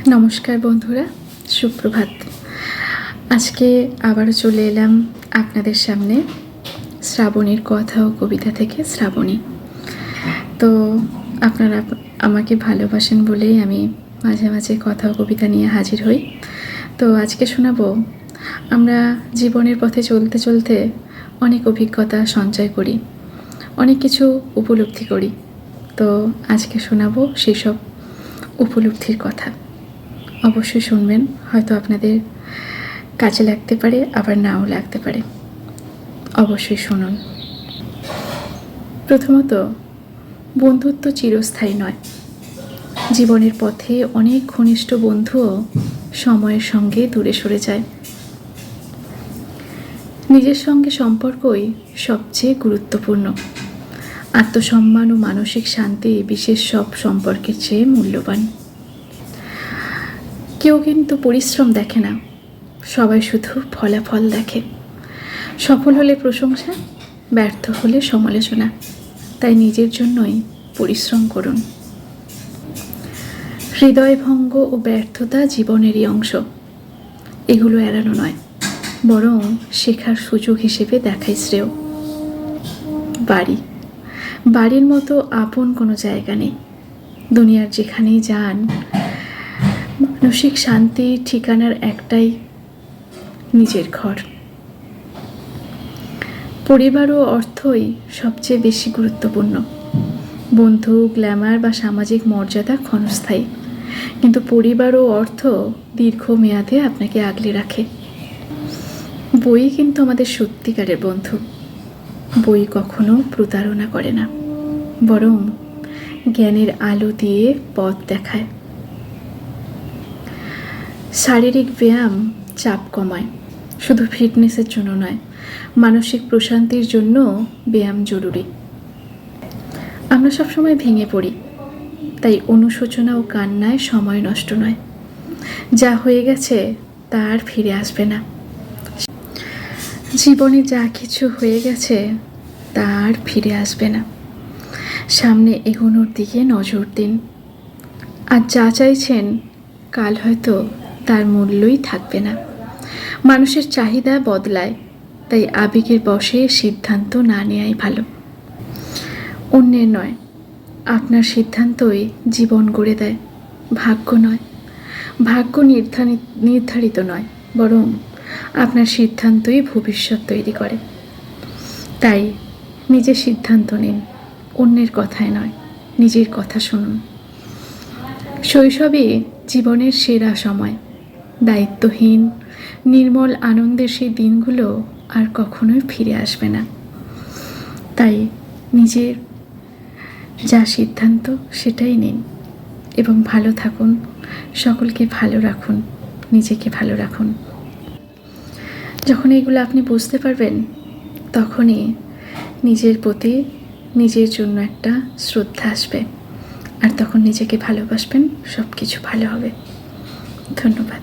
নমস্কার বন্ধুরা, সুপ্রভাত। আজকে আবারও চলে এলাম আপনাদের সামনে শ্রাবণীর কথা ও কবিতা থেকে। শ্রাবণী তো আপনারা আমাকে ভালোবাসেন বলেই আমি মাঝে মাঝে কথা ও কবিতা নিয়ে হাজির হই। তো আজকে শোনাবো, আমরা জীবনের পথে চলতে চলতে অনেক অভিজ্ঞতা সঞ্চয় করি, অনেক কিছু উপলব্ধি করি। তো আজকে শোনাবো সেসব উপলব্ধির কথা। অবশ্যই শুনবেন, হয়তো আপনাদের কাজে লাগতে পারে, আবার নাও লাগতে পারে। অবশ্যই শুনুন। প্রথমত, বন্ধুত্ব চিরস্থায়ী নয়। জীবনের পথে অনেক ঘনিষ্ঠ বন্ধুও সময়ের সঙ্গে দূরে সরে যায়। নিজের সঙ্গে সম্পর্কই সবচেয়ে গুরুত্বপূর্ণ। আত্মসম্মান ও মানসিক শান্তি বিশেষ সব সম্পর্কের চেয়ে মূল্যবান। কেউ কিন্তু পরিশ্রম দেখে না, সবাই শুধু ফলাফল দেখে। সফল হলে প্রশংসা, ব্যর্থ হলে সমালোচনা। তাই নিজের জন্যই পরিশ্রম করুন। হৃদয়ভঙ্গ ও ব্যর্থতা জীবনেরই অংশ। এগুলো এড়ানো নয়, বরং শেখার সুযোগ হিসেবে দেখাই শ্রেয়। বাড়ির মতো আপন কোনো জায়গা নেই। দুনিয়ার যেখানেই যান, মানসিক শান্তির ঠিকানার একটাই, নিজের ঘর। পরিবার ও অর্থই সবচেয়ে বেশি গুরুত্বপূর্ণ। বন্ধু, গ্ল্যামার বা সামাজিক মর্যাদা ক্ষণস্থায়ী, কিন্তু পরিবার ও অর্থ দীর্ঘমেয়াদে আপনাকে আগলে রাখে। বই কিন্তু আমাদের সত্যিকারের বন্ধু। বই কখনো প্রতারণা করে না, বরং জ্ঞানের আলো দিয়ে পথ দেখায়। শারীরিক ব্যায়াম চাপ কমায়, শুধু ফিটনেসের জন্য নয়, মানসিক প্রশান্তির জন্য ব্যায়াম জরুরি। আমরা সবসময় ভেঙে পড়ি, তাই অনুশোচনা ও কান্নায় সময় নষ্ট নয়। যা হয়ে গেছে তা আর ফিরে আসবে না। জীবনে যা কিছু হয়ে গেছে তা আর ফিরে আসবে না। সামনে এগোনোর দিকে নজর দিন। আর যা চাইছেন কাল হয়তো তার মূল্যই থাকবে না। মানুষের চাহিদা বদলায়, তাই আবেগের বশে সিদ্ধান্ত না নেওয়াই ভালো। অন্যের নয়, আপনার সিদ্ধান্তই জীবন গড়ে দেয়, ভাগ্য নয়। ভাগ্য নির্ধারিত নয়, বরং আপনার সিদ্ধান্তই ভবিষ্যৎ তৈরি করে। তাই নিজের সিদ্ধান্ত নিন, অন্যের কথায় নয়, নিজের কথা শুনুন। শৈশবই জীবনের সেরা সময়। দায়িত্বহীন নির্মল আনন্দের সেই দিনগুলো আর কখনোই ফিরে আসবে না। তাই নিজের যা সিদ্ধান্ত সেটাই নিন এবং ভালো থাকুন। সকলকে ভালো রাখুন, নিজেকে ভালো রাখুন। যখন এগুলো আপনি বুঝতে পারবেন, তখনই নিজের প্রতি, নিজের জন্য একটা শ্রদ্ধা আসবে, আর তখন নিজেকে ভালোবাসবেন, সব কিছু ভালো হবে। ধন্যবাদ।